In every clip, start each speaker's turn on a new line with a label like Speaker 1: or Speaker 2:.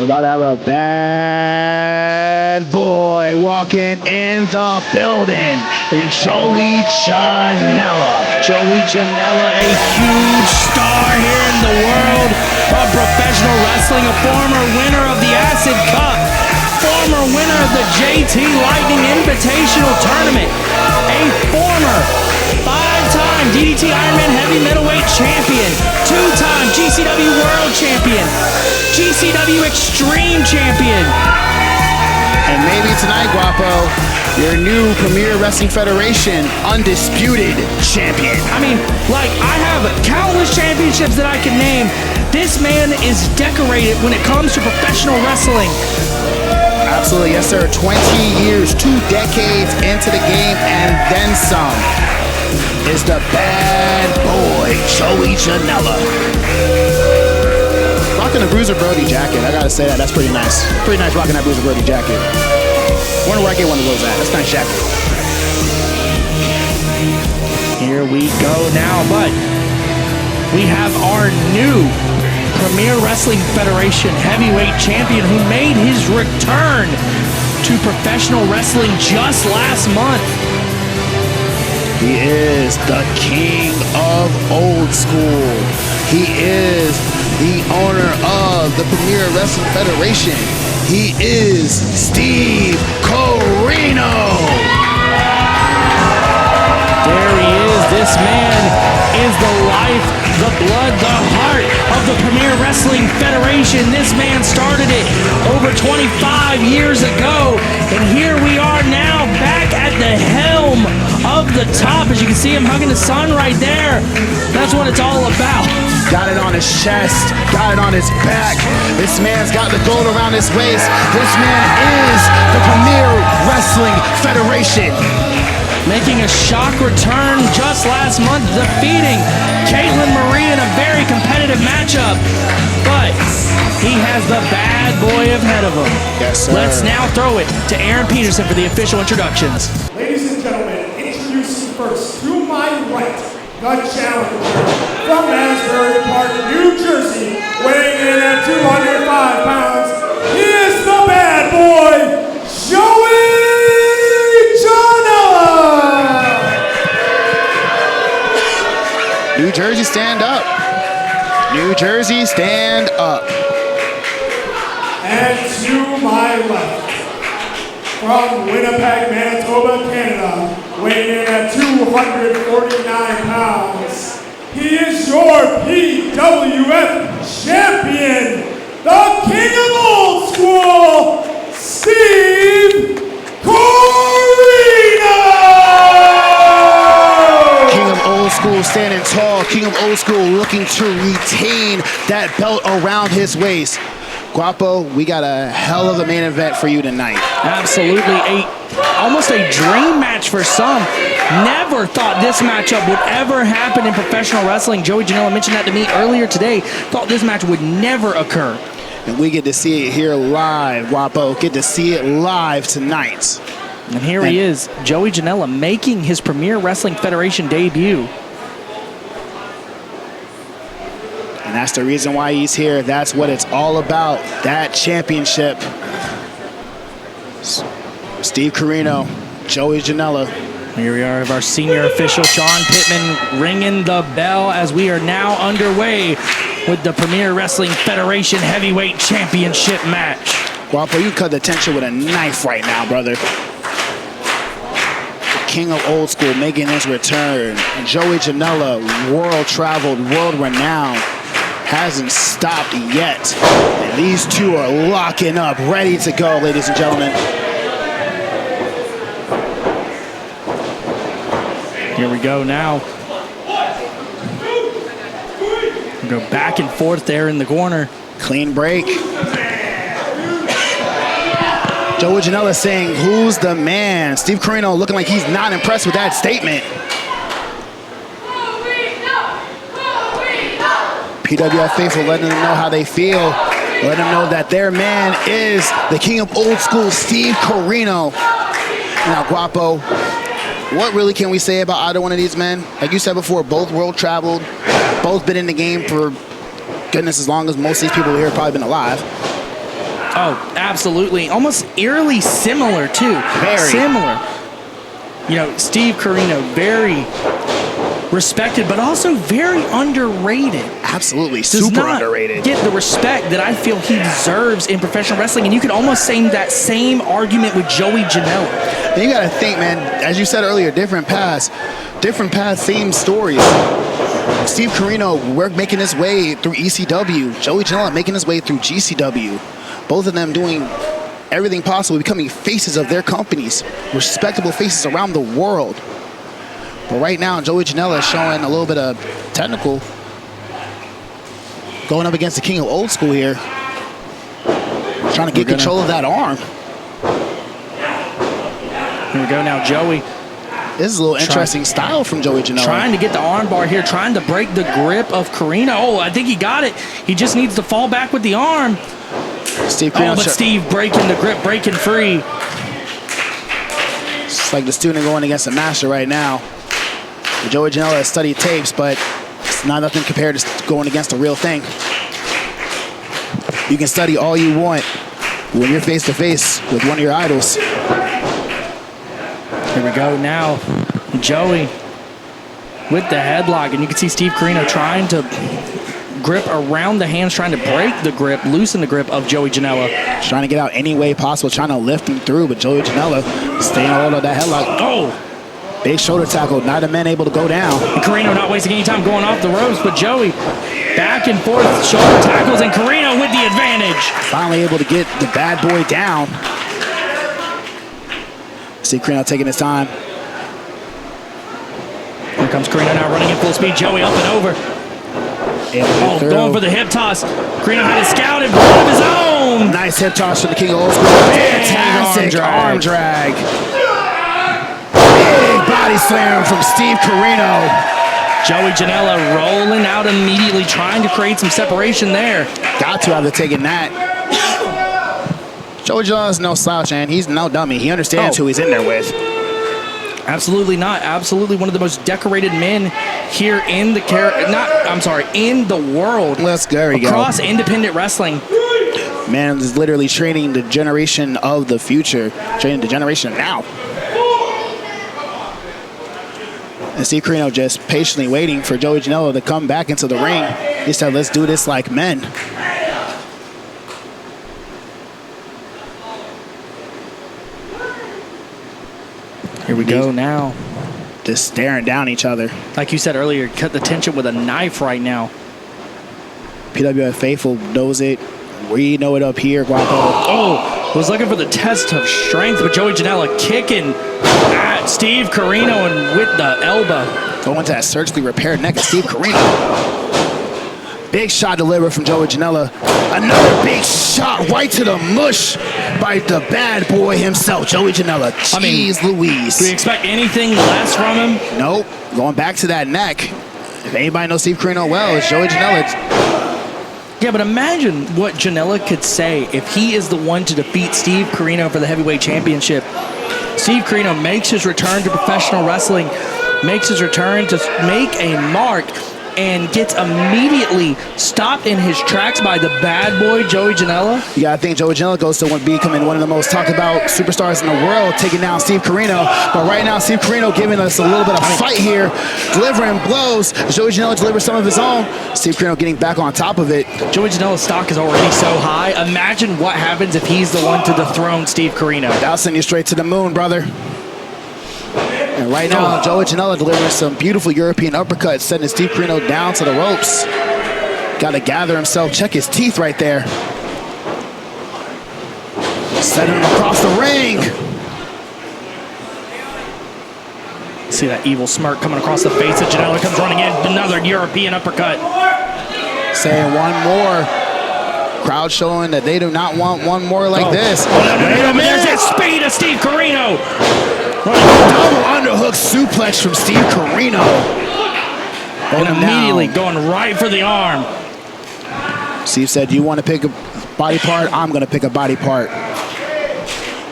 Speaker 1: We're about to have a bad boy walking in the building. Joey Janela. Joey Janela, a huge star here in the world of professional wrestling, a former winner of the Acid Cup, former winner of the JT Lightning Invitational Tournament, a former five-time DDT Ironman Heavy Middleweight Champion, two-time GCW World Champion, GCW Extreme Champion.
Speaker 2: And maybe tonight, Guapo, your new Premier Wrestling Federation Undisputed Champion.
Speaker 1: I mean, like, I have countless championships that I can name. This man is decorated when it comes to professional wrestling.
Speaker 2: Absolutely, yes, sir. 20 years, 2 decades into the game, and then some. Is the bad boy, Joey Janela. Rocking the Bruiser Brody jacket. I gotta say that. That's pretty nice. Pretty nice rocking that Bruiser Brody jacket. Wonder where I get one of those at. That's a nice jacket.
Speaker 1: Here we go now, but we have our new Premier Wrestling Federation Heavyweight Champion who made his return to professional wrestling just last month.
Speaker 2: He is the king of old school. He is the owner of the Premier Wrestling Federation. He is Steve Corino.
Speaker 1: There he is. This man is the life, the blood, the heart of the Premier Wrestling Federation. This man started it over 25 years ago. And here we are now back at the helm of the top. As you can see him hugging the sun right there. That's what it's all about.
Speaker 2: Got it on his chest, got it on his back. This man's got the gold around his waist. This man is the Premier Wrestling Federation.
Speaker 1: Making a shock return just last month, defeating Caitlin Marie in a very competitive matchup. But he has the bad boy ahead of him.
Speaker 2: Yes, sir.
Speaker 1: Let's now throw it to Aaron Peterson for the official introductions.
Speaker 3: Ladies and gentlemen, introducing first, to my right, the challenger from Asbury Park, New Jersey, weighing in at 205 pounds. He is the bad boy, Joey Janela.
Speaker 2: New Jersey, stand up. New Jersey, stand up.
Speaker 3: And to my left, from Winnipeg, Manitoba, Canada, weighing in at 249 pounds, he is your PWF champion, the king of old school, Steve Corino!
Speaker 2: King of old school standing tall. King of old school looking to retain that belt around his waist. Guapo, we got a hell of a main event for you tonight.
Speaker 1: Absolutely, almost a dream match for some. Never thought this matchup would ever happen in professional wrestling. Joey Janela mentioned that to me earlier today. Thought this match would never occur.
Speaker 2: And we get to see it here live, Guapo. Get to see it live tonight.
Speaker 1: And here he is, Joey Janela, making his Premier Wrestling Federation debut.
Speaker 2: And that's the reason why he's here. That's what it's all about, that championship. Steve Corino, Joey Janela.
Speaker 1: Here we are with our senior official, Sean Pittman, ringing the bell as we are now underway with the Premier Wrestling Federation Heavyweight Championship match.
Speaker 2: Guapo, you cut the tension with a knife right now, brother. The king of old school making his return. And Joey Janela, world-traveled, world-renowned, hasn't stopped yet. And these two are locking up, ready to go, ladies and gentlemen.
Speaker 1: Here we go now. We go back and forth there in the corner.
Speaker 2: Clean break. Joey Janela saying, who's the man? Steve Corino looking like he's not impressed with that statement. PWF faithful letting them know how they feel. Let them know that their man is the king of old school, Steve Corino. Now, Guapo, what really can we say about either one of these men? Like you said before, both world traveled, both been in the game for goodness as long as most of these people here have probably been alive.
Speaker 4: Oh, absolutely. Almost eerily similar, too.
Speaker 2: Very.
Speaker 4: Similar. You know, Steve Corino, very respected, but also very underrated.
Speaker 2: Absolutely,
Speaker 4: Does
Speaker 2: super
Speaker 4: not
Speaker 2: underrated.
Speaker 4: get the respect that I feel he deserves in professional wrestling, and you could almost say that same argument with Joey Janela.
Speaker 2: And you got to think, man, as you said earlier, different paths, same stories. Steve Corino, we're making his way through ECW. Joey Janela making his way through GCW. Both of them doing everything possible, becoming faces of their companies, respectable faces around the world. But right now, Joey Janela is showing a little bit of technical, going up against the king of old school here, trying to get control of that arm.
Speaker 4: Here we go now, Joey.
Speaker 2: This is a little interesting style from Joey Janela.
Speaker 4: Trying to get the armbar here, trying to break the grip of Corino. Oh, I think he got it. He just needs to fall back with the arm.
Speaker 2: Steve Corino,
Speaker 4: but Steve breaking the grip, breaking free.
Speaker 2: It's like the student going against the master right now. Joey Janela has studied tapes, but it's not nothing compared to going against the real thing. You can study all you want when you're face to face with one of your idols.
Speaker 4: Here we go now. Joey with the headlock, and you can see Steve Corino trying to grip around the hands, trying to break the grip, loosen the grip of Joey Janela.
Speaker 2: Trying to get out any way possible, trying to lift him through, but Joey Janela staying hold of that headlock.
Speaker 4: Oh!
Speaker 2: Big shoulder tackle, neither man able to go down.
Speaker 4: And Corino not wasting any time going off the ropes, but Joey back and forth, shoulder tackles, and Corino with the advantage.
Speaker 2: Finally able to get the bad boy down. See Corino taking his time.
Speaker 4: Here comes Corino now running at full speed. Joey up and over. Oh, going for the hip toss. Corino had it scouted, one of his own.
Speaker 2: Nice hip toss from the king of old school. Fantastic arm drag. Big body slam from Steve Corino.
Speaker 4: Joey Janela rolling out immediately, trying to create some separation there.
Speaker 2: Got to have taken that. Joey Janela's no slouch, and he's no dummy. He understands who he's in there with.
Speaker 4: Absolutely not. Absolutely one of the most decorated men here in the in the world.
Speaker 2: There you go.
Speaker 4: Across independent wrestling.
Speaker 2: Man is literally training the generation of the future, training the generation now. And Steve Corino just patiently waiting for Joey Janela to come back into the ring. He said, let's do this like men.
Speaker 4: Here we go now.
Speaker 2: Just staring down each other.
Speaker 4: Like you said earlier, cut the tension with a knife right now.
Speaker 2: PWF Faithful knows it. We know it up here, Guapo.
Speaker 4: Oh, was looking for the test of strength, but Joey Janela kicking at Steve Corino and with the elbow.
Speaker 2: Going to that surgically repaired neck of Steve Corino. Big shot delivered from Joey Janela. Another big shot right to the mush by the bad boy himself, Joey Janela. Jeez Louise.
Speaker 4: Do we expect anything less from him?
Speaker 2: Nope. Going back to that neck. If anybody knows Steve Corino well, it's Joey Janela.
Speaker 4: Yeah, but imagine what Janela could say if he is the one to defeat Steve Corino for the heavyweight championship. Steve Corino makes his return to professional wrestling, makes his return to make a mark, and gets immediately stopped in his tracks by the bad boy, Joey Janela.
Speaker 2: Yeah, I think Joey Janela goes to becoming one of the most talked about superstars in the world, taking down Steve Corino. But right now, Steve Corino giving us a little bit of fight here, delivering blows. Joey Janela delivers some of his own. Steve Corino getting back on top of it.
Speaker 4: Joey Janela's stock is already so high. Imagine what happens if he's the one to dethrone Steve Corino.
Speaker 2: That'll send you straight to the moon, brother. And right now, Joey Janela delivering some beautiful European uppercuts, sending Steve Corino down to the ropes. Got to gather himself, check his teeth right there. Setting him across the ring.
Speaker 4: See that evil smirk coming across the face of Janela. Comes running in, another European uppercut.
Speaker 2: Saying one more. Crowd showing that they do not want one more like this.
Speaker 4: No, there's that speed of Steve Corino.
Speaker 2: Double underhook suplex from Steve Corino.
Speaker 4: And immediately going right for the arm.
Speaker 2: Steve said, you want to pick a body part? I'm going to pick a body part.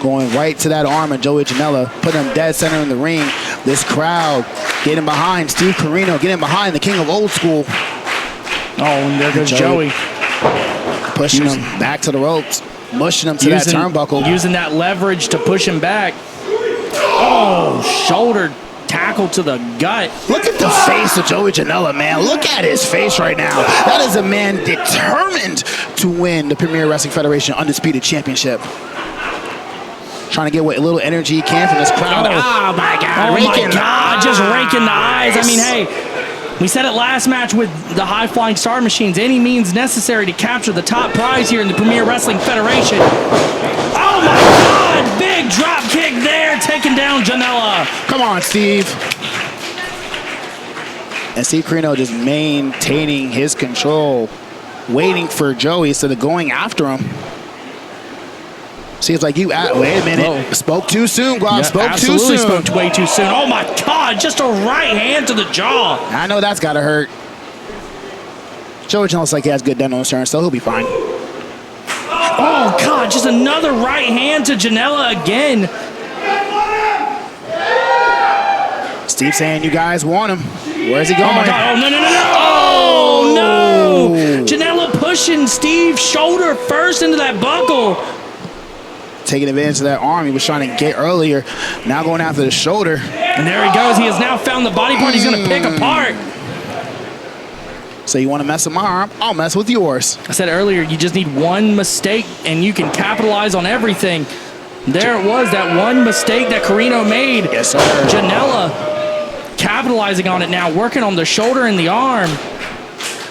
Speaker 2: Going right to that arm of Joey Janela, putting him dead center in the ring. This crowd getting behind Steve Corino, getting behind the king of old school.
Speaker 4: Oh, and there goes Joey.
Speaker 2: Pushing him back to the ropes. mushing him to that turnbuckle.
Speaker 4: Using that leverage to push him back. Oh, shoulder tackle to the gut.
Speaker 2: Look at the face of Joey Janela, man. Look at his face right now. That is a man determined to win the Premier Wrestling Federation Undisputed Championship. Trying to get what little energy he can from this crowd. Oh my God.
Speaker 4: Oh my God, just raking the eyes. I mean, hey, we said it last match with the high-flying Star Machines. Any means necessary to capture the top prize here in the Premier Wrestling Federation. Oh my God, big drop kick there, taking down Janela.
Speaker 2: Come on, Steve. And Steve Corino just maintaining his control, waiting for Joey instead of going after him. Seems like you, wait a minute, spoke too soon, Guap, spoke too soon.
Speaker 4: Absolutely spoke way too soon. Oh my God, just a right hand to the jaw.
Speaker 2: I know that's gotta hurt. Joey looks like he has good dental insurance, so he'll be fine.
Speaker 4: Oh God, just another right hand to Janela again.
Speaker 2: Steve saying you guys want him. Where's he going?
Speaker 4: Oh my God, oh no, no, no, no. Oh no. Janela pushing Steve's shoulder first into that buckle.
Speaker 2: Taking advantage of that arm he was trying to get earlier. Now going after the shoulder.
Speaker 4: And there he goes. He has now found the body part he's going to pick apart.
Speaker 2: So you want to mess with my arm? I'll mess with yours.
Speaker 4: I said earlier, you just need one mistake and you can capitalize on everything. There it was, that one mistake that Corino made.
Speaker 2: Yes, sir.
Speaker 4: Janela capitalizing on it now, working on the shoulder and the arm.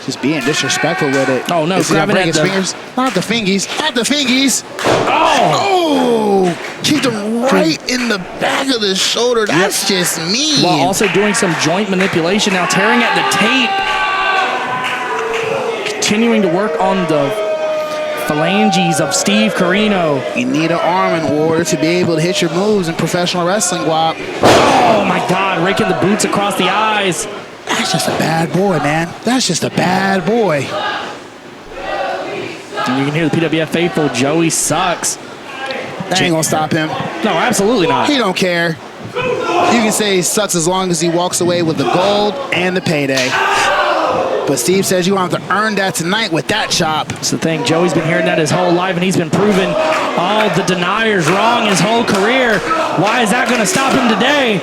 Speaker 2: Just being disrespectful with it.
Speaker 4: Oh no, grabbing at
Speaker 2: his
Speaker 4: the
Speaker 2: fingers. Not the fingies. Not the fingies.
Speaker 4: Oh!
Speaker 2: Oh! Kicked him right in the back of the shoulder. That's just mean.
Speaker 4: While also doing some joint manipulation now, tearing at the tape. Continuing to work on the phalanges of Steve Corino.
Speaker 2: You need an arm in order to be able to hit your moves in professional wrestling, Guap.
Speaker 4: Oh my God, raking the boots across the eyes.
Speaker 2: That's just a bad boy, man. That's just a bad boy.
Speaker 4: And you can hear the PWF faithful, Joey sucks.
Speaker 2: That ain't gonna stop him.
Speaker 4: No, absolutely not.
Speaker 2: He don't care. You can say he sucks as long as he walks away with the gold and the payday. But Steve says you want to have to earn that tonight with that chop.
Speaker 4: That's the thing. Joey's been hearing that his whole life, and he's been proving all the deniers wrong his whole career. Why is that going to stop him today?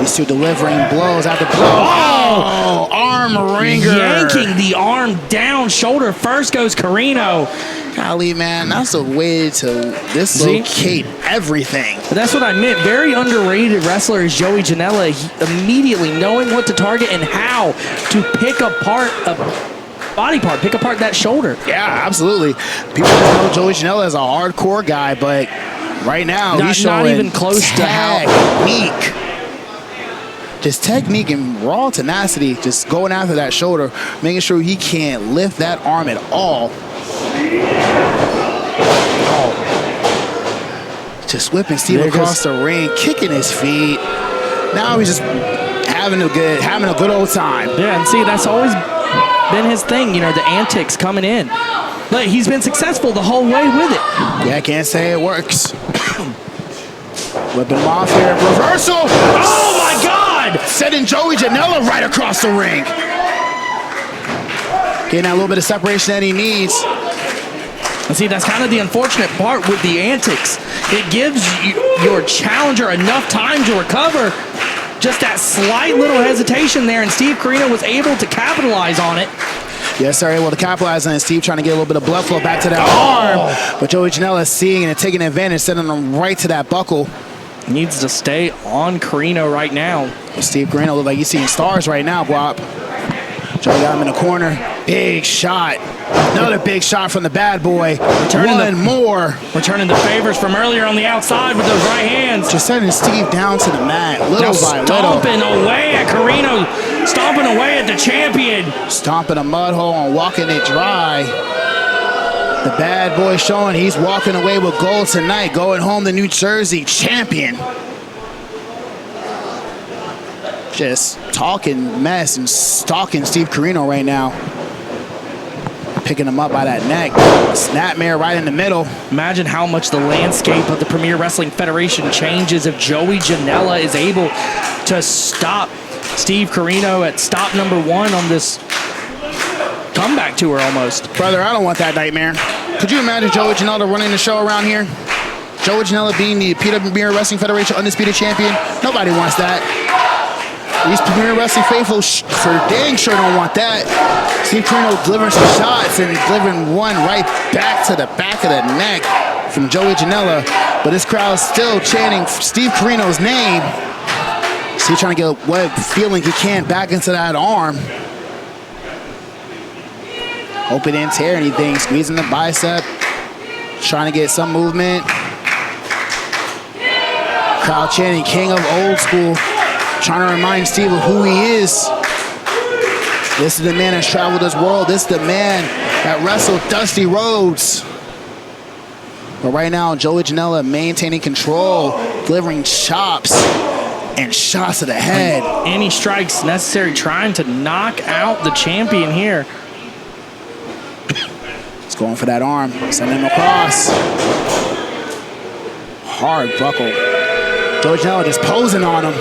Speaker 2: He's still delivering blows after blows. Oh, arm ringer.
Speaker 4: Yanking the arm down, shoulder first goes Corino.
Speaker 2: Golly, man, that's a way to dislocate everything.
Speaker 4: But that's what I meant. Very underrated wrestler is Joey Janela. He immediately knowing what to target and how to pick apart a body part, pick apart that shoulder.
Speaker 2: Yeah, absolutely. People don't know Joey Janela as a hardcore guy, but right now he's showing
Speaker 4: not even close to how
Speaker 2: technique. Just technique and raw tenacity, just going after that shoulder, making sure he can't lift that arm at all. Just whipping Steve across the ring, kicking his feet. Now he's just having a good old time.
Speaker 4: Yeah, and see, that's always been his thing, you know, the antics coming in. But he's been successful the whole way with it.
Speaker 2: Yeah, I can't say it works. Whipping him off here, reversal.
Speaker 4: Oh my God!
Speaker 2: Sending Joey Janela right across the ring. Getting that little bit of separation that he needs.
Speaker 4: And see, that's kind of the unfortunate part with the antics. It gives your challenger enough time to recover. Just that slight little hesitation there, and Steve Corino was able to capitalize on it.
Speaker 2: Yes, sir, able to capitalize on it. Steve trying to get a little bit of blood flow back to that arm. But Joey Janela seeing it and taking advantage, sending him right to that buckle.
Speaker 4: Needs to stay on Corino right now.
Speaker 2: Steve Corino look like he's seeing stars right now, Guap. Joey got him in the corner. Big shot. Another big shot from the bad boy. One more.
Speaker 4: Returning the favors from earlier on the outside with those right hands.
Speaker 2: Just sending Steve down to the mat, little by little.
Speaker 4: Stomping away at Corino. Stomping away at the champion.
Speaker 2: Stomping a mud hole and walking it dry. The bad boy showing he's walking away with gold tonight, going home the New Jersey champion. Just talking mess and stalking Steve Corino right now. Picking him up by that neck. Snapmare right in the middle.
Speaker 4: Imagine how much the landscape of the Premier Wrestling Federation changes if Joey Janela is able to stop Steve Corino at stop number 1 on this comeback tour almost.
Speaker 2: Brother, I don't want that nightmare. Could you imagine Joey Janela running the show around here? Joey Janela being the PWF Wrestling Federation Undisputed Champion? Nobody wants that. These Premier Wrestling faithful for dang sure don't want that. Steve Corino delivering some shots and delivering one right back to the back of the neck from Joey Janela. But this crowd's still chanting Steve Corino's name. So he's trying to get what feeling he can back into that arm. Hope it didn't tear anything. Squeezing the bicep. Trying to get some movement. Crowd chanting King of Old School. Trying to remind Steve of who he is. This is the man that's traveled this world. This is the man that wrestled Dusty Rhodes. But right now, Joey Janela maintaining control, delivering chops and shots to the head.
Speaker 4: Any strikes necessary, trying to knock out the champion here.
Speaker 2: He's going for that arm, sending him across. Hard buckle. Joey Janela just posing on him.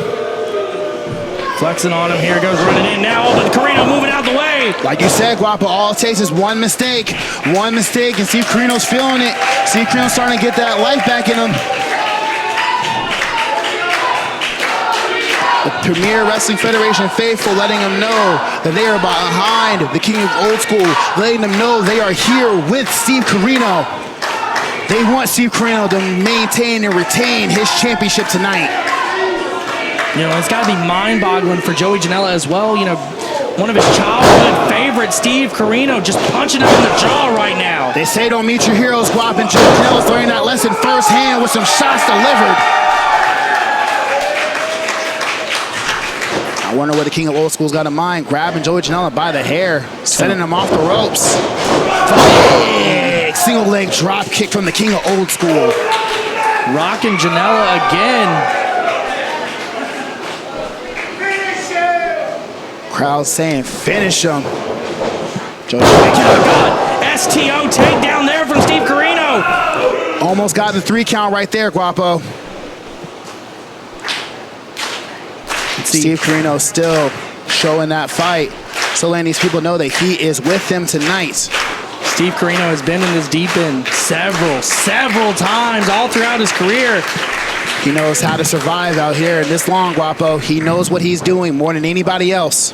Speaker 4: Flexing on him, here goes running in now, but Corino moving out the way.
Speaker 2: Like you said, Guapo, all it takes is one mistake, and Steve Corino's feeling it. Steve Corino's starting to get that life back in him. The Premier Wrestling Federation faithful letting them know that they are behind the King of Old School, letting them know they are here with Steve Corino. They want Steve Corino to maintain and retain his championship tonight.
Speaker 4: You know, it's got to be mind-boggling for Joey Janela as well. You know, one of his childhood favorites, Steve Corino, just punching him in the jaw right now.
Speaker 2: They say don't meet your heroes, Guap, and Joey Janela's learning that lesson firsthand with some shots delivered. I wonder what the King of Old School's got in mind. Grabbing Joey Janela by the hair, sending him off the ropes. Big single leg drop kick from the King of Old School.
Speaker 4: Rocking Janela again.
Speaker 2: Crowd saying finish him.
Speaker 4: Oh God. STO takedown there from Steve Corino.
Speaker 2: Almost got the 3 count right there, Guapo. Steve Corino still showing that fight. So letting these people know that he is with them tonight.
Speaker 4: Steve Corino has been in this deep end several times all throughout his career.
Speaker 2: He knows how to survive out here in this long, Guapo. He knows what he's doing more than anybody else.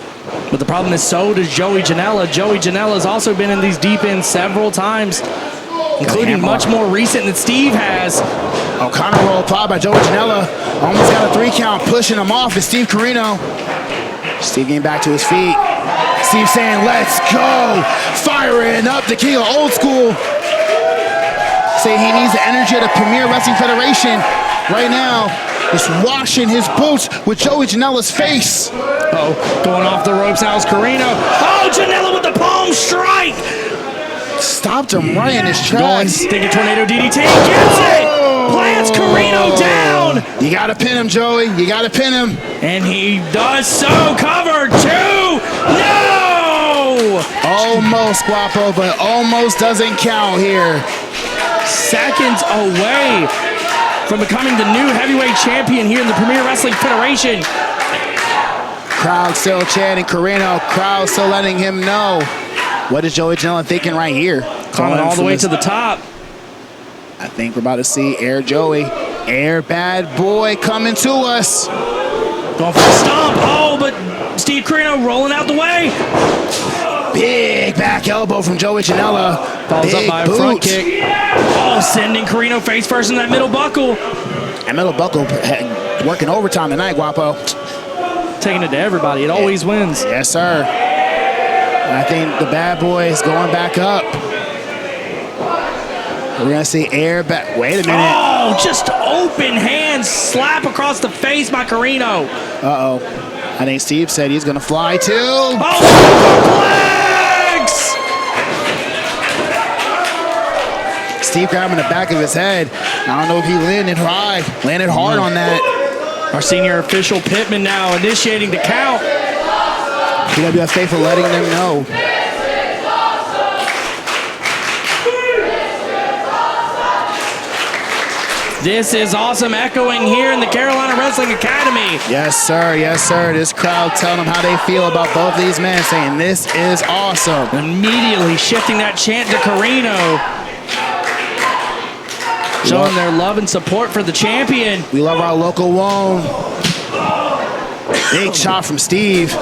Speaker 4: But the problem is, so does Joey Janela. Joey Janela has also been in these deep ends several times, including much more recent than Steve has.
Speaker 2: O'Connor roll applied by Joey Janela. Almost got a 3 count, pushing him off is Steve Corino. Steve getting back to his feet. Steve saying, let's go. Firing up the King of Old School. Saying he needs the energy of the Premier Wrestling Federation. Right now, just washing his boots with Joey Janela's face.
Speaker 4: Oh, going off the ropes now is Corino. Oh, Janela with the palm strike.
Speaker 2: Stopped him right in his tracks.
Speaker 4: Thinking tornado DDT, gets it. Plants Corino down.
Speaker 2: You gotta pin him, Joey. You gotta pin him.
Speaker 4: And he does so. Cover 2. No!
Speaker 2: Almost, Guapo, but almost doesn't count here.
Speaker 4: Seconds away from becoming the new heavyweight champion here in the Premier Wrestling Federation.
Speaker 2: Crowd still chanting Corino. Crowd still letting him know. What is Joey Janela thinking right here?
Speaker 4: Climbing all the way to the top.
Speaker 2: I think we're about to see Air Joey. Air Bad Boy coming to us.
Speaker 4: Going for the stomp. Oh, but Steve Corino rolling out the way.
Speaker 2: Big back elbow from Joey Janela.
Speaker 4: Follows up by a front kick. Oh, sending Corino face first in that middle buckle.
Speaker 2: That middle buckle working overtime tonight, Guapo.
Speaker 4: Taking it to everybody. It always wins.
Speaker 2: Yes, sir. And I think the Bad Boy is going back up. We're going to see Air back. Wait a minute.
Speaker 4: Oh, just open hand slap across the face by Corino.
Speaker 2: Uh-oh. I think Steve said he's going to fly too.
Speaker 4: Oh, superplex!
Speaker 2: Steve grabbing the back of his head. I don't know if he landed high. Landed hard on that.
Speaker 4: Our senior official Pittman now initiating the count.
Speaker 2: PWF faithful letting them know.
Speaker 4: This is awesome, echoing here in the Carolina Wrestling Academy.
Speaker 2: Yes, sir. Yes, sir. This crowd telling them how they feel about both these men, saying this is awesome.
Speaker 4: Immediately shifting that chant to Corino. showing their love and support for the champion.
Speaker 2: We love our local one. Big chop from Steve.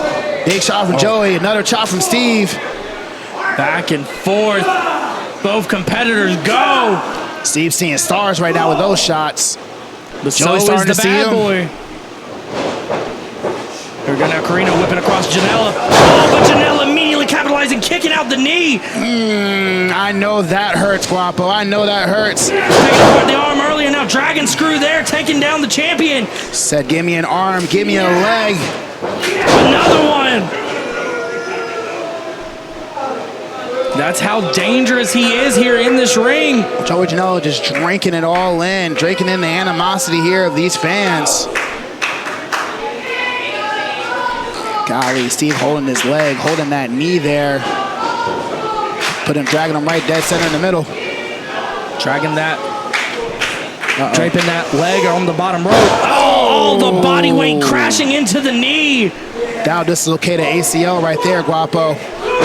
Speaker 2: Big chop from Joey. Another chop from Steve.
Speaker 4: Back and forth. Both competitors go.
Speaker 2: Steve's seeing stars right now with those shots.
Speaker 4: But so is the bad boy. Here we go now, Corino whipping across Janela. Oh, but Janela immediately capitalizing, kicking out the knee.
Speaker 2: I know that hurts, Guapo. I know that hurts.
Speaker 4: Taking apart the arm earlier, now dragon screw there, taking down the champion.
Speaker 2: Said, give me an arm, give me a leg.
Speaker 4: Another one. That's how dangerous he is here in this ring.
Speaker 2: Joey Janela just drinking it all in, drinking in the animosity here of these fans. Golly, Steve holding his leg, holding that knee there. Dragging him right dead center in the middle.
Speaker 4: Dragging that, draping that leg on the bottom rope. Oh, the body weight crashing into the knee.
Speaker 2: Now dislocated ACL right there, Guapo.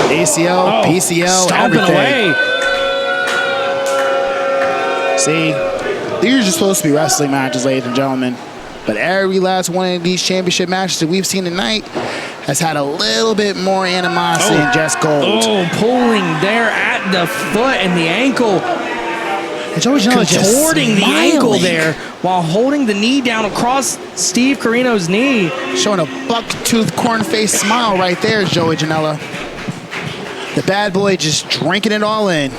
Speaker 2: ACL, PCL,
Speaker 4: stomping
Speaker 2: everything.
Speaker 4: away.
Speaker 2: See, these are just supposed to be wrestling matches, ladies and gentlemen. But every last one of these championship matches that we've seen tonight has had a little bit more animosity than just gold.
Speaker 4: Oh, pulling there at the foot and the ankle.
Speaker 2: And Joey Janela
Speaker 4: contorting the ankle there while holding the knee down across Steve Corino's knee.
Speaker 2: Showing a buck-toothed, corn-faced smile right there, Joey Janela. The bad boy just drinking it all in.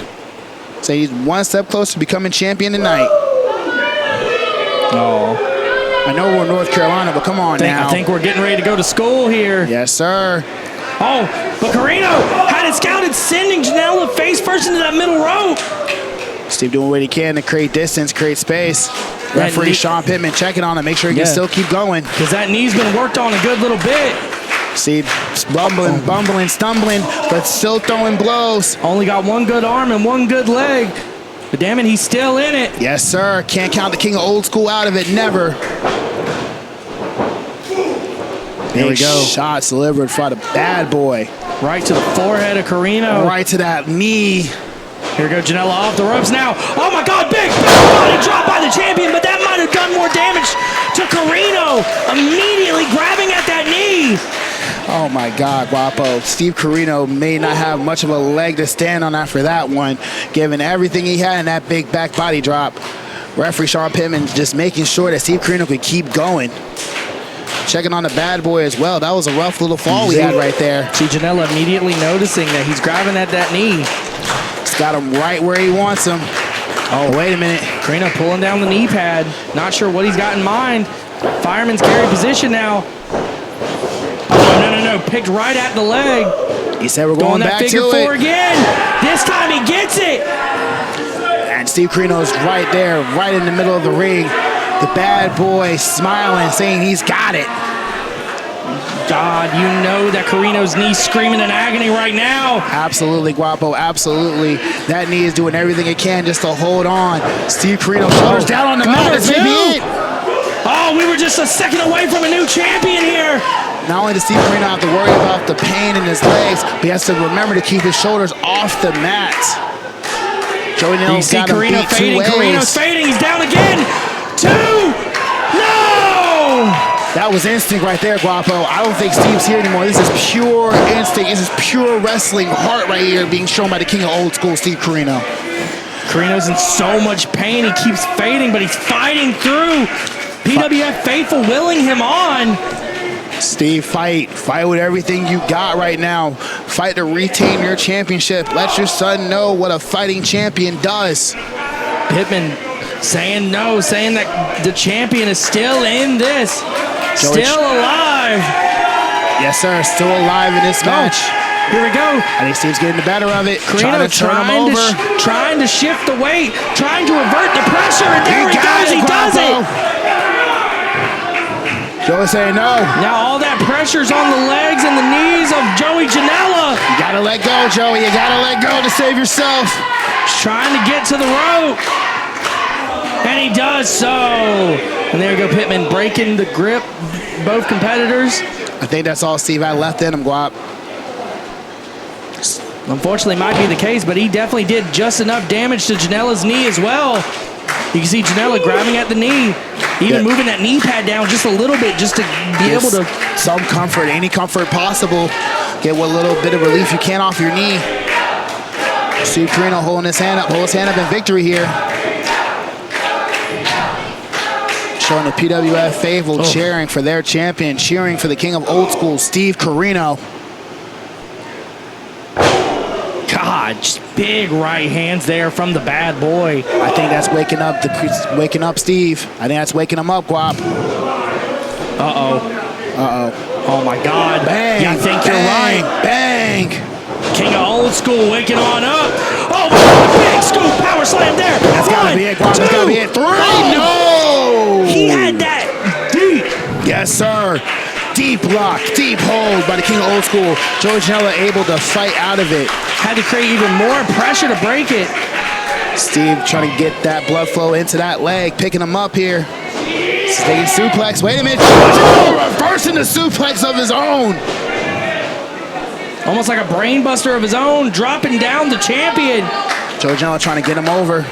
Speaker 2: So he's one step closer to becoming champion tonight.
Speaker 4: Oh.
Speaker 2: I know we're in North Carolina, but come on now.
Speaker 4: I think we're getting ready to go to school here.
Speaker 2: Yes, sir.
Speaker 4: Oh, but Corino had it scouted, sending Janela face first into that middle rope.
Speaker 2: Steve doing what he can to create distance, create space. Referee Sean Pittman checking on him, make sure he can still keep going.
Speaker 4: Because that knee's been worked on a good little bit.
Speaker 2: Steve bumbling, stumbling, but still throwing blows.
Speaker 4: Only got one good arm and one good leg. But damn it, he's still in it.
Speaker 2: Yes, sir. Can't count the king of old school out of it, never. There we go. Shots delivered for the bad boy.
Speaker 4: Right to the forehead of Corino.
Speaker 2: Right to that knee.
Speaker 4: Here goes Janela off the ropes now. Oh my God, big body drop by the champion, but that might have done more damage to Corino. Immediately grabbing at that knee.
Speaker 2: Oh my God, Guapo. Steve Corino may not have much of a leg to stand on after that one, given everything he had in that big back body drop. Referee Sean Pittman just making sure that Steve Corino could keep going. Checking on the bad boy as well. That was a rough little fall we had right there.
Speaker 4: See Janela immediately noticing that he's grabbing at that knee.
Speaker 2: It's got him right where he wants him. Oh, wait a minute.
Speaker 4: Corino pulling down the knee pad. Not sure what he's got in mind. Fireman's carry position now. No. Picked right at the leg.
Speaker 2: He said we're going back to it.
Speaker 4: Figure four again. This time he gets it.
Speaker 2: And Steve Corino's right there, right in the middle of the ring. The bad boy smiling, saying he's got it.
Speaker 4: God, you know that Corino's knee screaming in agony right now.
Speaker 2: Absolutely, Guapo, absolutely. That knee is doing everything it can just to hold on. Steve Corino shoulders down on the mat. That's maybe it.
Speaker 4: Oh, we were just a second away from a new champion here.
Speaker 2: Not only does Steve Corino have to worry about the pain in his legs, but he has to remember to keep his shoulders off the mat. Joey Janela's got him beat two ways.
Speaker 4: Corino's fading. He's down again. 2. No!
Speaker 2: That was instinct right there, Guapo. I don't think Steve's here anymore. This is pure instinct. This is pure wrestling heart right here being shown by the king of old school, Steve Corino.
Speaker 4: Corino's in so much pain. He keeps fading, but he's fighting through. PWF faithful willing him on.
Speaker 2: Steve, fight. Fight with everything you got right now. Fight to retain your championship. Let your son know what a fighting champion does.
Speaker 4: Pittman saying no, saying that the champion is still in this. Still alive.
Speaker 2: Yes, sir. Still alive in this match.
Speaker 4: Here we go.
Speaker 2: I think Steve's getting the better of it.
Speaker 4: Corino trying to shift the weight, trying to avert the pressure, and there he goes. He does it.
Speaker 2: Joey saying no.
Speaker 4: Now all that pressure's on the legs and the knees of Joey Janela.
Speaker 2: You gotta let go, Joey. You gotta let go to save yourself.
Speaker 4: He's trying to get to the rope. And he does so. And there you go, Pittman breaking the grip. Both competitors.
Speaker 2: I think that's all Steve had left in him, Guap.
Speaker 4: Unfortunately, might be the case, but he definitely did just enough damage to Janela's knee as well. You can see Janela grabbing at the knee, even moving that knee pad down just a little bit just to be able to...
Speaker 2: Some comfort, any comfort possible. Get what little bit of relief you can off your knee. Steve Corino holding his hand up, in victory here. Showing the PWF faithful cheering for their champion, cheering for the king of old school, Steve Corino.
Speaker 4: God, just big right hands there from the bad boy.
Speaker 2: I think that's waking up Steve. I think that's waking him up, Guap.
Speaker 4: Oh my God.
Speaker 2: Bang.
Speaker 4: Yeah, I think you're right.
Speaker 2: Bang.
Speaker 4: King of old school waking on up. Oh my God, big scoop power slam there.
Speaker 2: That's gotta be it, Guap. That's gotta be it. 3. No.
Speaker 4: He had that deep.
Speaker 2: Yes, sir. Deep lock, deep hold by the king of old school. Joey Janela able to fight out of it.
Speaker 4: Had to create even more pressure to break it.
Speaker 2: Steve trying to get that blood flow into that leg, picking him up here. Taking suplex. Wait a minute. Reversing the suplex of his own.
Speaker 4: Almost like a brain buster of his own, dropping down the champion.
Speaker 2: Joey Janela trying to get him over.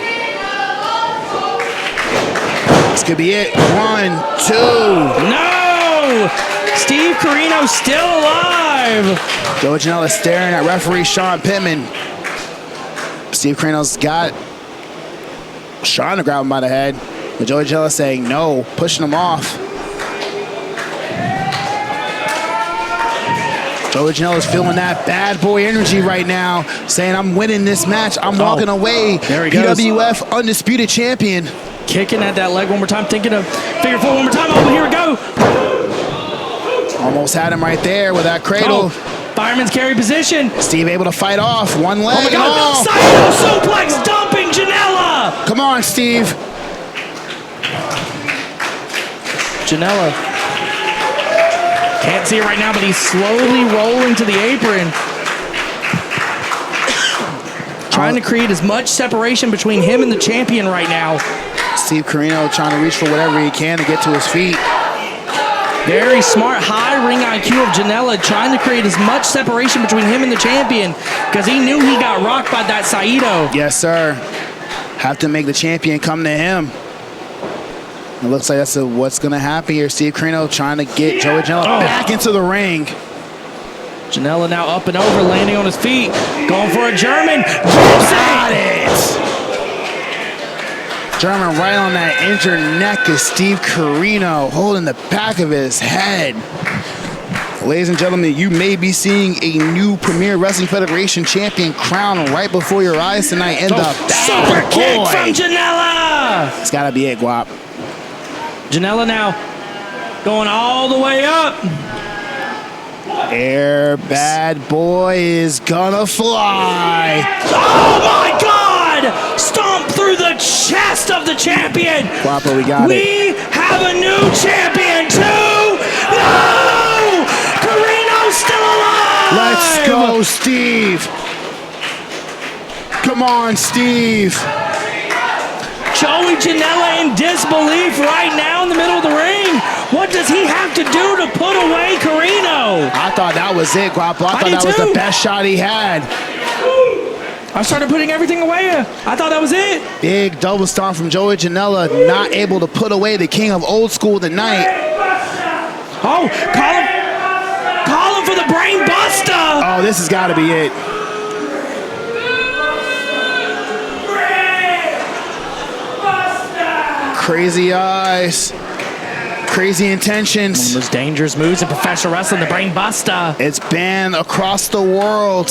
Speaker 2: This could be it. 1, 2.
Speaker 4: No! Steve Corino still alive.
Speaker 2: Joey Janela staring at referee Sean Pittman. Steve Corino's got Sean to grab him by the head. But Joey Janela saying no, pushing him off. Joey Janela's feeling that bad boy energy right now, saying I'm winning this match. I'm walking away.
Speaker 4: There he goes.
Speaker 2: PWF Undisputed Champion.
Speaker 4: Kicking at that leg one more time, thinking of figure 4 one more time. Oh, here we go.
Speaker 2: Almost had him right there with that cradle.
Speaker 4: Fireman's carry position.
Speaker 2: Steve able to fight off. One leg.
Speaker 4: Oh my God. Saito suplex dumping Janela.
Speaker 2: Come on, Steve.
Speaker 4: Janela. Can't see it right now, but he's slowly rolling to the apron. Trying to create as much separation between him and the champion right now.
Speaker 2: Steve Corino trying to reach for whatever he can to get to his feet.
Speaker 4: Very smart, high ring IQ of Janela, trying to create as much separation between him and the champion because he knew he got rocked by that Saito.
Speaker 2: Yes, sir. Have to make the champion come to him. It looks like that's what's going to happen here. Steve Corino trying to get Joey Janela back into the ring.
Speaker 4: Janela now up and over, landing on his feet, going for a German.
Speaker 2: Got it! German right on that injured neck of Steve Corino, holding the back of his head. Ladies and gentlemen, you may be seeing a new Premier Wrestling Federation champion crown right before your eyes tonight in the
Speaker 4: super kick from Janela.
Speaker 2: It's got to be it, Guap.
Speaker 4: Janela now going all the way up.
Speaker 2: Air bad boy is gonna fly.
Speaker 4: Oh my God! Stomp through the chest of the champion.
Speaker 2: Guapo, we got it.
Speaker 4: We have a new champion too. No! Corino's still alive.
Speaker 2: Let's go, Steve. Come on, Steve.
Speaker 4: Joey Janela in disbelief right now in the middle of the ring. What does he have to do to put away Corino?
Speaker 2: I thought that was it, Guapo. I thought that was the best shot he had.
Speaker 4: I started putting everything away. I thought that was it.
Speaker 2: Big double stomp from Joey Janela, not able to put away the king of old school tonight.
Speaker 4: Oh, call him for the brain buster.
Speaker 2: Oh, this has got to be it. Crazy eyes. Crazy intentions.
Speaker 4: One of those dangerous moves in professional wrestling, the brain buster.
Speaker 2: It's banned across the world.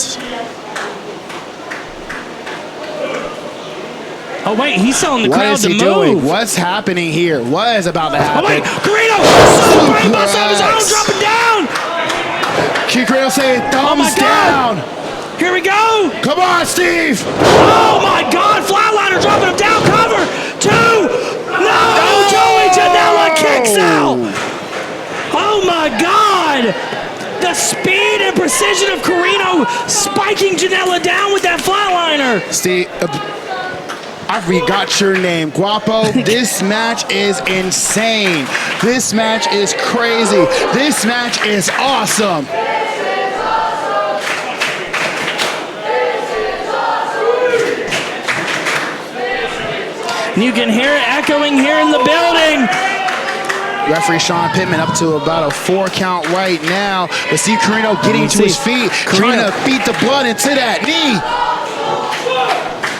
Speaker 4: Oh wait, he's telling the crowd to move.
Speaker 2: Doing? What's happening here? What is about to happen?
Speaker 4: Oh wait, Corino! Brain buster on his own, dropping down!
Speaker 2: Corino saying thumbs down.
Speaker 4: Here we go!
Speaker 2: Come on, Steve!
Speaker 4: Oh my God! Flatliner dropping him down. Cover. 2. No! Joey Janela kicks out. Oh my God! The speed and precision of Corino spiking Janela down with that flatliner.
Speaker 2: Steve, I forgot your name, Guapo. This match is insane. This match is crazy. This match is awesome.
Speaker 4: And you can hear it echoing here in the building.
Speaker 2: Referee Sean Pittman up to about a 4 count right now. But Steve Corino getting to his feet, trying to beat the blood into that knee.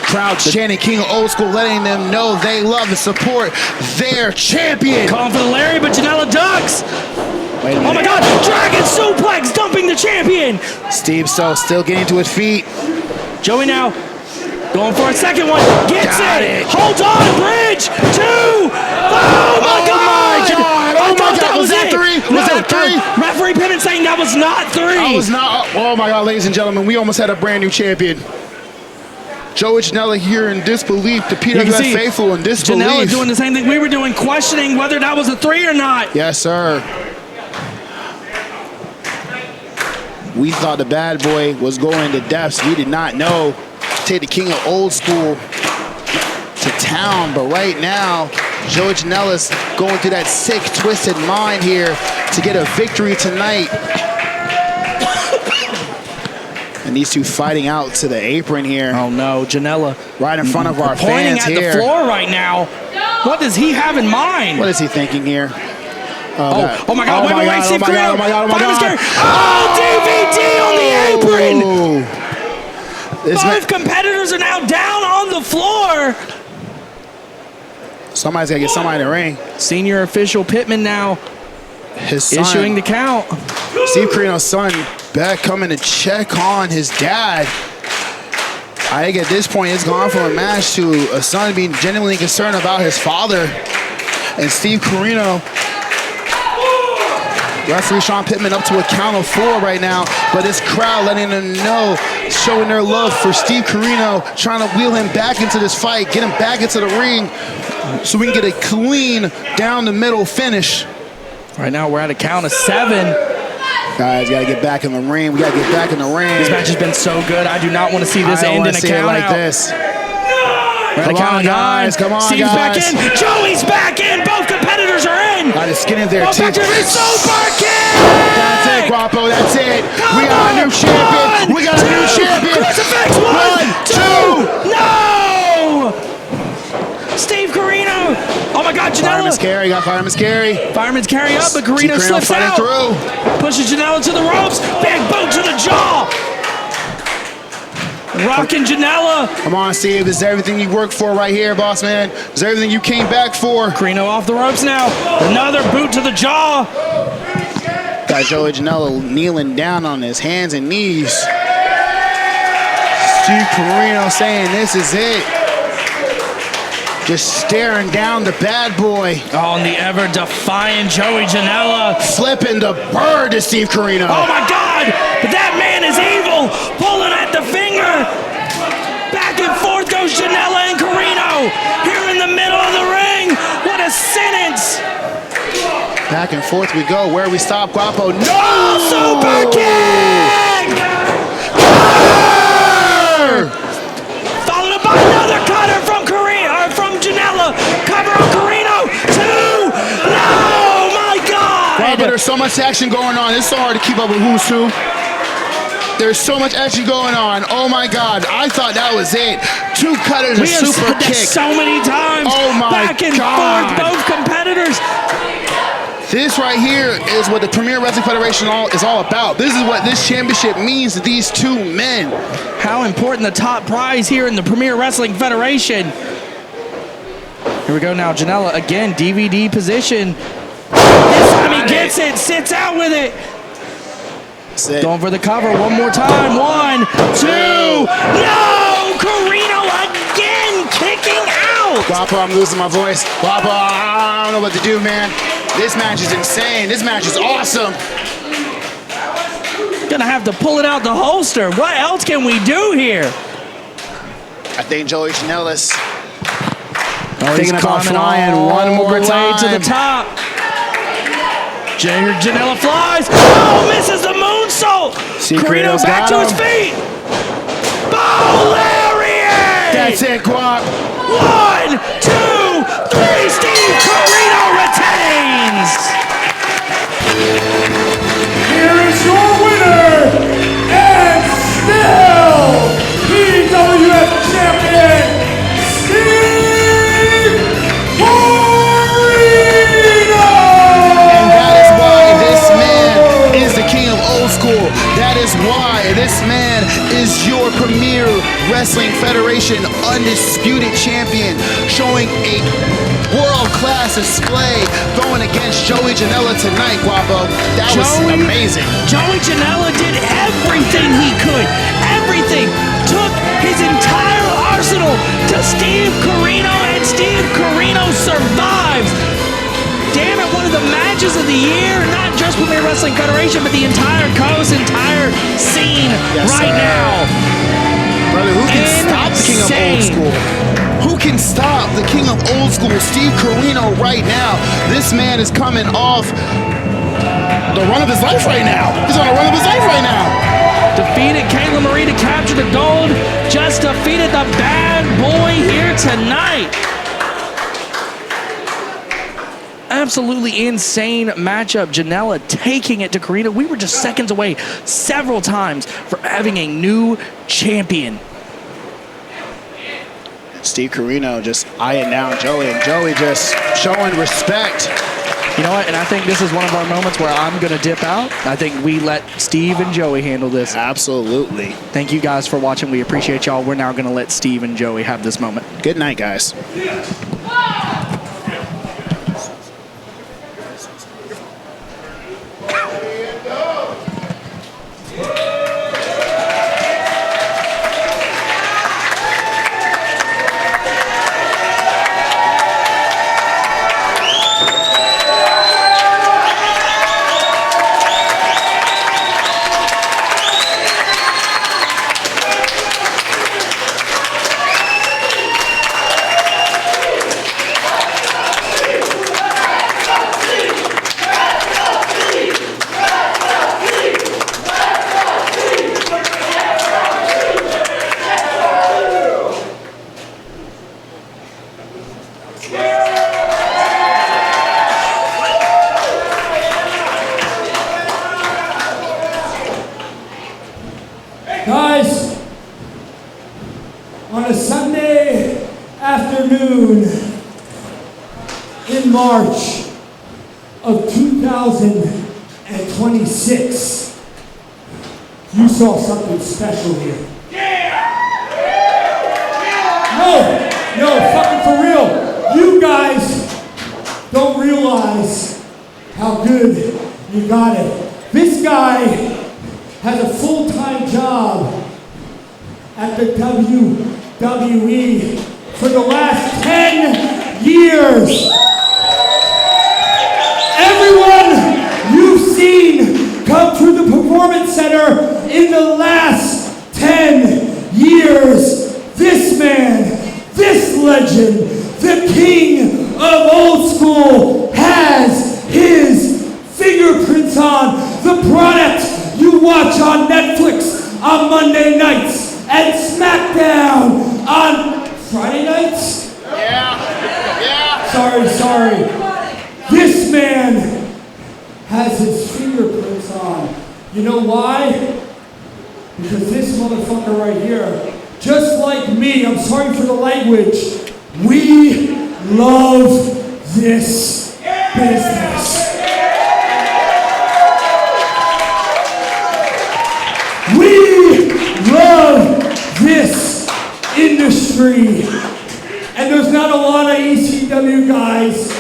Speaker 2: Crowd chanting King of Old School, letting them know they love and support their champion.
Speaker 4: Calling for the Larry, but Janela ducks.
Speaker 2: Wait a minute.
Speaker 4: Oh my God, Dragon Suplex dumping the champion.
Speaker 2: Steve So still getting to his feet.
Speaker 4: Joey now going for a second one. Gets
Speaker 2: Got
Speaker 4: it.
Speaker 2: it.
Speaker 4: Holds on. Bridge. 2. Oh my God.
Speaker 2: Oh my God. Was that 3? Was that 3?
Speaker 4: Referee Pittman saying that was not 3.
Speaker 2: That was not. Oh my God, ladies and gentlemen, we almost had a brand new champion. Joey Janela here in disbelief. The PWF faithful in disbelief.
Speaker 4: Janela doing the same thing we were doing, questioning whether that was a 3 or not.
Speaker 2: Yes, sir. We thought the bad boy was going to depths. We did not know. Take the King of Old School to town, but right now, Joey Janela's going through that sick, twisted mind here to get a victory tonight. And these two fighting out to the apron here.
Speaker 4: Oh no, Janela.
Speaker 2: Right in front of our
Speaker 4: pointing
Speaker 2: fans
Speaker 4: at
Speaker 2: here.
Speaker 4: the floor right now. What does he have in mind?
Speaker 2: What is he thinking here?
Speaker 4: Oh my God, wait, Steve Corino.
Speaker 2: Oh my God.
Speaker 4: Oh, DVD on the apron.
Speaker 2: This
Speaker 4: Both competitors are now down on the floor.
Speaker 2: Somebody's got to get somebody in the ring.
Speaker 4: Senior official Pittman now
Speaker 2: His son,
Speaker 4: issuing the count.
Speaker 2: Steve Corino's son back coming to check on his dad. I think at this point it's gone from a match to a son being genuinely concerned about his father. And Steve Corino, referee Sean Pittman up to a count of 4 right now, but this crowd letting them know, showing their love for Steve Corino, trying to wheel him back into this fight, get him back into the ring so we can get a clean down the middle finish.
Speaker 4: Right now we're at a count of 7.
Speaker 2: Guys, gotta get back in the ring. We gotta get back in the ring.
Speaker 4: This match has been so good. I do not want to see this end in a count
Speaker 2: like
Speaker 4: out.
Speaker 2: this.
Speaker 4: Come on, guys.
Speaker 2: Come on,
Speaker 4: Steve's
Speaker 2: guys.
Speaker 4: back in. Joey's back in. Both competitors are in.
Speaker 2: Got his skin in there,
Speaker 4: Back
Speaker 2: too.
Speaker 4: to the super kick.
Speaker 2: That's it, Guapo. That's it. We got a new champion. We got a new champion.
Speaker 4: Crucifix. 1, 2. No. Steve Corino. Oh my God, Janela.
Speaker 2: Fireman's carry. Got fireman's carry.
Speaker 4: Fireman's carry up, but Corino
Speaker 2: Corino
Speaker 4: slips
Speaker 2: fighting
Speaker 4: out.
Speaker 2: through.
Speaker 4: Pushes Janela to the ropes. Big boot to the jaw. Rocking Janela.
Speaker 2: Come on, Steve. This is everything you worked for right here, boss man. This is everything you came back for.
Speaker 4: Corino off the ropes now. Another boot to the jaw.
Speaker 2: Got Joey Janela kneeling down on his hands and knees. Steve Corino saying this is it. Just staring down the bad boy.
Speaker 4: Oh, and the ever-defiant Joey Janela.
Speaker 2: Flipping the bird to Steve Corino.
Speaker 4: Oh my God! But that man is evil! Pulling at the finger! Back and forth goes Janela and Corino! Here in the middle of the ring! What a sentence!
Speaker 2: Back and forth we go. Where we stop, Guapo? No!
Speaker 4: Oh, super kick! Followed up by another cutter from Janela. Cover on Corino. 2. No! My God!
Speaker 2: Guapo, there's so much action going on. It's so hard to keep up with who's who. There's so much action going on. Oh my God! I thought that was it. 2 cutters, a super kick.
Speaker 4: So many times.
Speaker 2: Oh my
Speaker 4: Back and
Speaker 2: God!
Speaker 4: forth, both competitors.
Speaker 2: This right here is what the Premier Wrestling Federation is all about. This is what this championship means to these 2 men.
Speaker 4: How important the top prize here in the Premier Wrestling Federation. Here we go now. Janela again, DVD position. This time he gets it, sits out with it. Going for the cover one more time. 1, 2. No! Corino again kicking out.
Speaker 2: Guapo, I'm losing my voice. Guapo, I don't know what to do, man. This match is insane. This match is awesome.
Speaker 4: Gonna have to pull it out the holster. What else can we do here?
Speaker 2: I think Joey Janela's
Speaker 4: thinking
Speaker 2: about
Speaker 4: climbing
Speaker 2: flying
Speaker 4: all
Speaker 2: one more
Speaker 4: the way
Speaker 2: time
Speaker 4: to the top. Janela flies. Oh, misses the moonsault. Corino back to his feet. Bow lariat.
Speaker 2: That's it, Guap.
Speaker 4: 1, 2, 3. Steve Corino retains.
Speaker 3: Here is your winner, and still PWF champion, Steve
Speaker 2: Federation Undisputed Champion, showing a world-class display going against Joey Janela tonight, Guapo. That was amazing.
Speaker 4: Joey Janela did everything he could. Everything. Took his entire arsenal to Steve Corino, and Steve Corino survives. Damn it, one of the matches of the year, not just Premier Wrestling Federation, but the entire coast, entire scene now.
Speaker 2: Brother, who can stop the King of Old School? Who can stop the King of Old School, Steve Corino, right now? This man is coming off the run of his life right now. He's on a run of his life right now.
Speaker 4: Defeated Kayla Marie to capture the gold. Just defeated the bad boy here tonight. Absolutely insane matchup. Janela taking it to Corino. We were just seconds away several times for having a new champion.
Speaker 2: Steve Corino just eyeing down Joey, and Joey just showing respect.
Speaker 4: You know what? And I think this is one of our moments where I'm going to dip out. I think we let Steve and Joey handle this.
Speaker 2: Absolutely.
Speaker 4: Thank you guys for watching. We appreciate y'all. We're now going to let Steve and Joey have this moment.
Speaker 2: Good night, guys.
Speaker 3: Guys, on a Sunday afternoon in March of 2026, you saw something special here. No, fucking for real. You guys don't realize how good you got it. This guy has a full-time job at the WWE for the last 10 years. Everyone you've seen come through the Performance Center in the last 10 years, this man, this legend, the King of Old School, has his fingerprints on the product you watch on Netflix on Monday nights and SmackDown on Friday nights?
Speaker 2: Yeah.
Speaker 3: Sorry. This man has his fingerprints on. You know why? Because this motherfucker right here, just like me, I'm sorry for the language, we love this business. We love this industry. And there's not a lot of ECW guys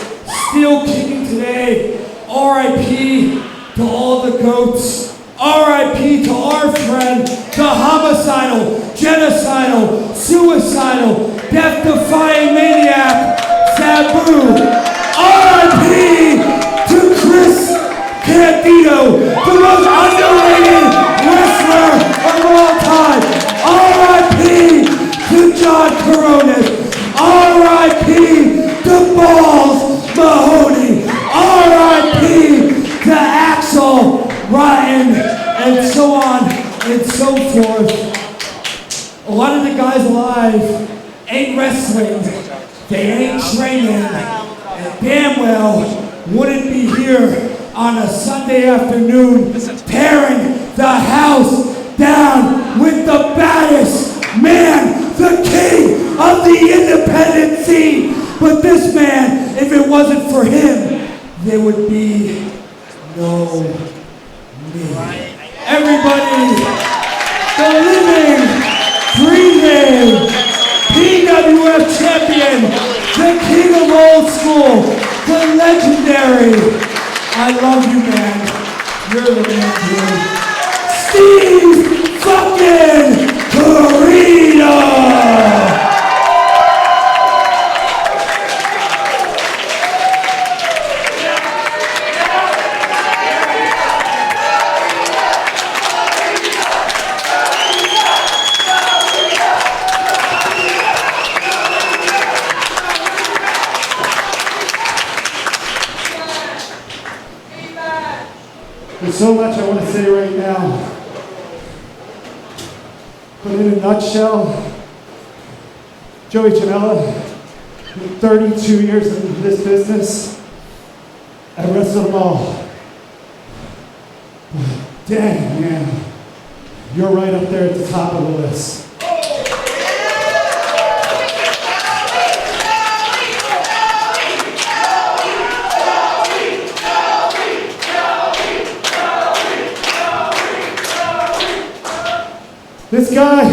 Speaker 3: still kicking today. RIP to all the goats. RIP to our friend, the homicidal, genocidal, suicidal, death-defying maniac, Sabu. RIP to Chris Candido, the most underrated wrestler of all time. R.I.P. to John Coronas. R.I.P. to Balls Mahoney. R.I.P. to Axel Rotten, and so on and so forth. A lot of the guys alive ain't wrestling. They ain't training. And damn well wouldn't be here on a Sunday afternoon tearing the house down with the baddest man, the king of the independent scene. But this man, if it wasn't for him, there would be no me. Everybody, the living, breathing, legendary. I love you, man. You're the man, dude. Steve fucking Corino! There's so much I want to say right now. But in a nutshell, Joey Janela, 32 years in this business, I wrestled them all. Dang, man, you're right up there at the top of the list. This guy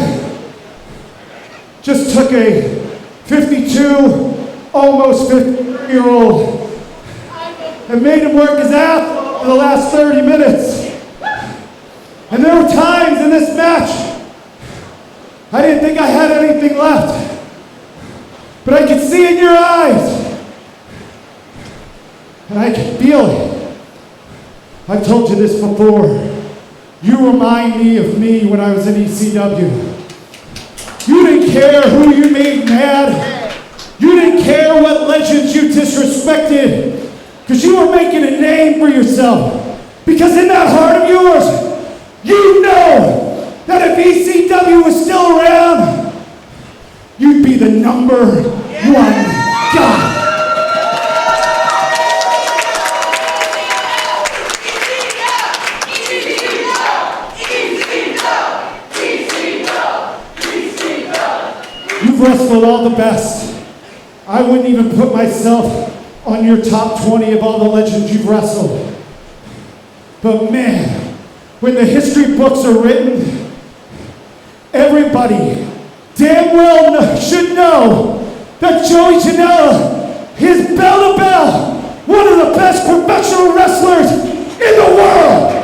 Speaker 3: just took a 52, almost 50-year-old and made him work his ass for the last 30 minutes. And there were times in this match I didn't think I had anything left. But I could see in your eyes. And I could feel it. I've told you this before. You remind me of me when I was in ECW. You didn't care who you made mad. You didn't care what legends you disrespected. Because you were making a name for yourself. Because in that heart of yours, you know that if ECW was still around, you'd be the number one guy. You've wrestled all the best. I wouldn't even put myself on your top 20 of all the legends you've wrestled. But man, when the history books are written, everybody damn well should know that Joey Janela is bell to bell one of the best professional wrestlers in the world.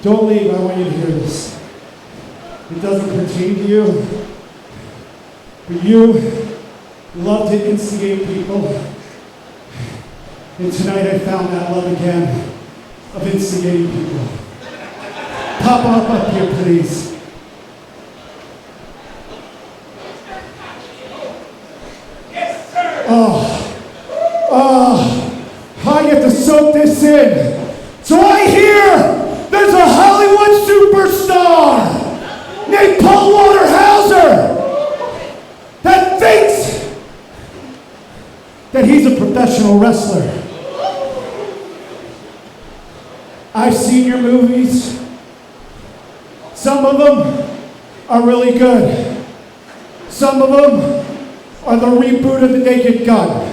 Speaker 3: Don't leave, I want you to hear this. It doesn't pertain to you, but you love to instigate people. And tonight I found that love again of instigating people. Pop up here, please. I get to soak this in. So I hear there's a Hollywood superstar named Paul Waterhauser that thinks that he's a professional wrestler. I've seen your movies. Some of them are really good. Some of them are the reboot of The Naked Gun.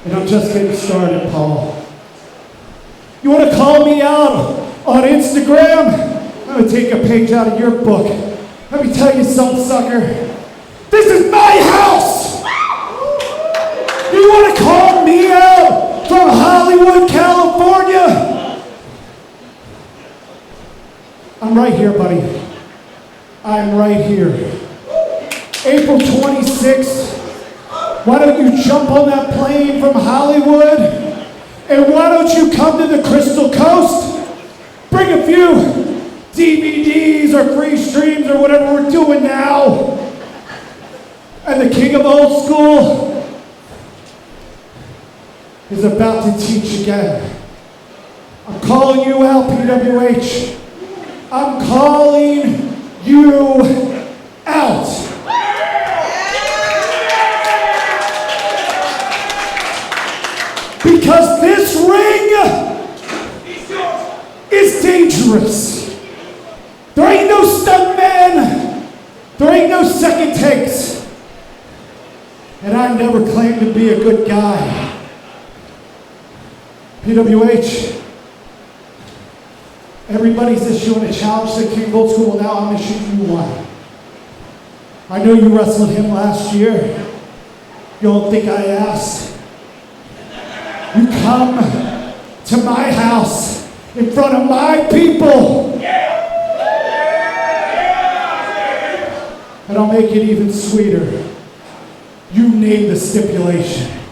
Speaker 3: And I'm just getting started, Paul. You want to call me out on Instagram? I'm going to take a page out of your book. Let me tell you something, sucker. This is my house! You want to call me out from Hollywood, California? I'm right here, buddy. I'm right here. April 26th. Why don't you jump on that plane from Hollywood? And why don't you come to the Crystal Coast? Bring a few DVDs or free streams or whatever we're doing now. And the king of old school is about to teach again. I'm calling you out, PWH. I'm calling you out. There ain't no second takes. And I never claimed to be a good guy. PWH, everybody's issuing a challenge to King of Old School. Now I'm issuing you one. I know you wrestled him last year. You don't think I asked? You come to my house in front of my people. And I'll make it even sweeter. You name the stipulation.